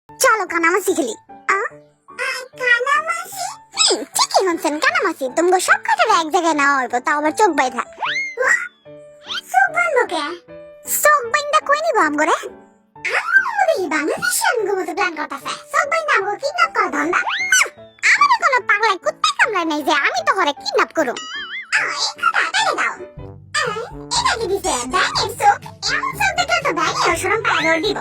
চলো কানামাছি খেলি। কানামাছি? ঠিকই শুনছেন, কানামাছি। তোমরা সব কটার এক জায়গায় নেওয়া হইব, তাও আবার চোখ বাইধা। চোখ বান্ধব কে? চোখ বাইন্ধা কই নিব আমগরে? বাংলাদেশে আমগো মতো প্ল্যান করতেছে। চোখ বাইন্ধা আমগো কিডন্যাপ করা ধান্দা। আমার কোনো পাগলাই কুত্তা কামড়ায় নাই যে আমি তো ঘরে কিডন্যাপ করুম। এই কথা তাইলে দাও। এটা কি দিছে? ব্যাঙের চোখ? এমন চোখ দেখলে তো ব্যাঙেরও শরম পায় দৌড় দিব।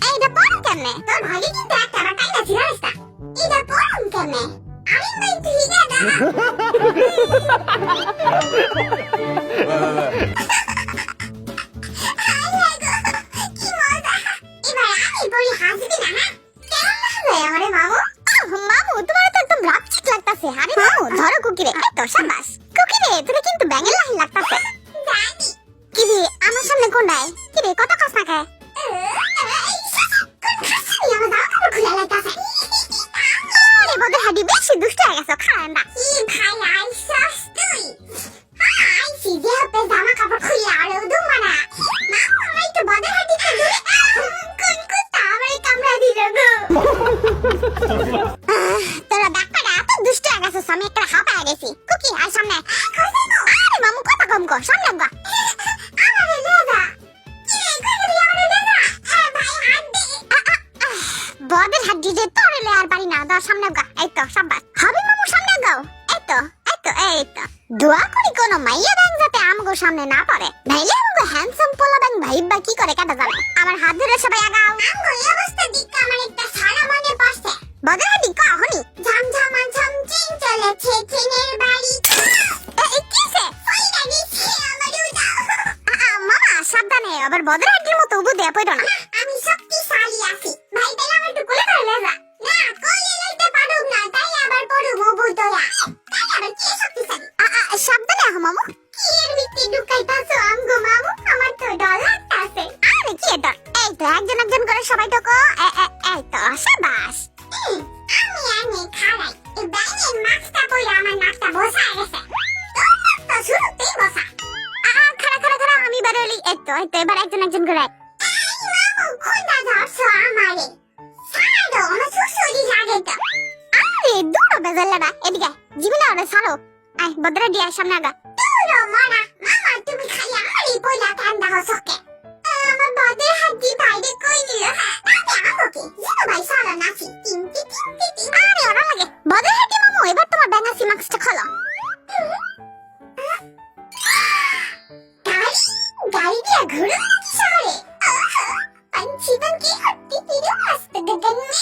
এইটা পড়ুম কেমনে? তোর ভাগে কিন্তু একটা আমার কাইনা ছিড়াইস না। এটা পড়ুম কেমনে? আমি মাই তুই গাদা। ধরো কুকিরে, তো শাবাশ। কুকিরে তোরে কিন্তু ব্যাঙের লাহি লাগতাছে। জানি। কি রে আমার সামনে কোনটায়? কি রে কত কষ্ট না খায়? বদর হাডি বেশি দুষ্ট হয়ে গেছো, খায় না। কি ভাই আইসস তুই? আইসি যে হাতে জামা কাপড় খুলে আরো দুমা না। মামা আমি তো বদর হাডি তে দূরে কোন কুত্তা আমারে কামড়া দিল গো। তোরা ডাক্তার এত দুষ্ট হয়ে গেছো, আমি একটা হাঁপায় গেছি। কুকি আর সামনে। আরে মামু কথা কম কর, সামনে গা। আমারে লেজা। কি রে কই গেলি আমারে লেজা? ভাই হাত দে। বদের হাড্ডি যে তোরে লে আর পারি না, দাও সামনে গা। এই তো শাবাশ। হবে মামু সামনে গাও। এই তো এই তো। দোয়া করি কোন মাইয়া ব্যাং যাতে আমগো সামনে না পড়ে। নাইলে আমগো হ্যান্ডসাম পোলা ব্যাং ভাইবা কি করে কাটা জানে। আমার হাত ধরে সবাই আগাও। আমগো এই অবস্থা দিকে আমার একটা সারা মনে পড়ছে। বদের হাড্ডি কখনি ঝমঝমা ঝমচিন চলেছে চিনের বাড়ি। এই কিসে? কইরা দিছে আমারে উদাও। মামা সাবধানে, আবার বদের হাড্ডির মতো উবু দেয়া পড়ো না। আমি শক্তিশালী আছি। ভাই বেলা আমার একটু কোলে ধরে লেজা। না কোলে লইতে পারুম না, তাই আবার পড়ুম উবু দয়া। তাই আবার কি শক্তিশালী? সাবধানে আহ মামু। কি এর ভিতরে ঢুকাইতাছো আমগো মামু? আমার তো ডর লাগতাছে। আরে কি ডর? এই তো একজন একজন করে সবাই ঢোকো। এই তো শাবাশ। আমি খাড়াই। এই ব্যাঙের মাছটা পড়ে আমার নাকটা বসায় গেছে। তোর নাক তো শুরুতেই বসা। খাড়া আমি বেরোলি। এই তো এবার একজন একজন করে। এই মামু কোনটা ধরছো আমারে? ছাড়ো, আমার সুসুরি লাগে তো। আরে দৌড়ো বেজাল্লাটা, এদিকে জীবনে ওরে ছাড়ো। আয় বদরা দিয়ে সামনে আগা। দৌড়ো মরা। মামা তুমি খালি আমারই পয়লা ঠান্ডা হসকে। আমার বদের হাড্ডি বাইরে কই দিল? তাতে আমাকে জিও ভাই সারা নাচি। টিংটি টিংটি টিং। আরে ওরা লাগে। বদের হাড্ডি মামু, এবার তোমার ব্যাঙাসি মাস্কটা খোলো। গাড়ি দিয়ে ঘুরো নাকি শহরে? पंछी बन के उड़ती फिरो मस्त गगन में।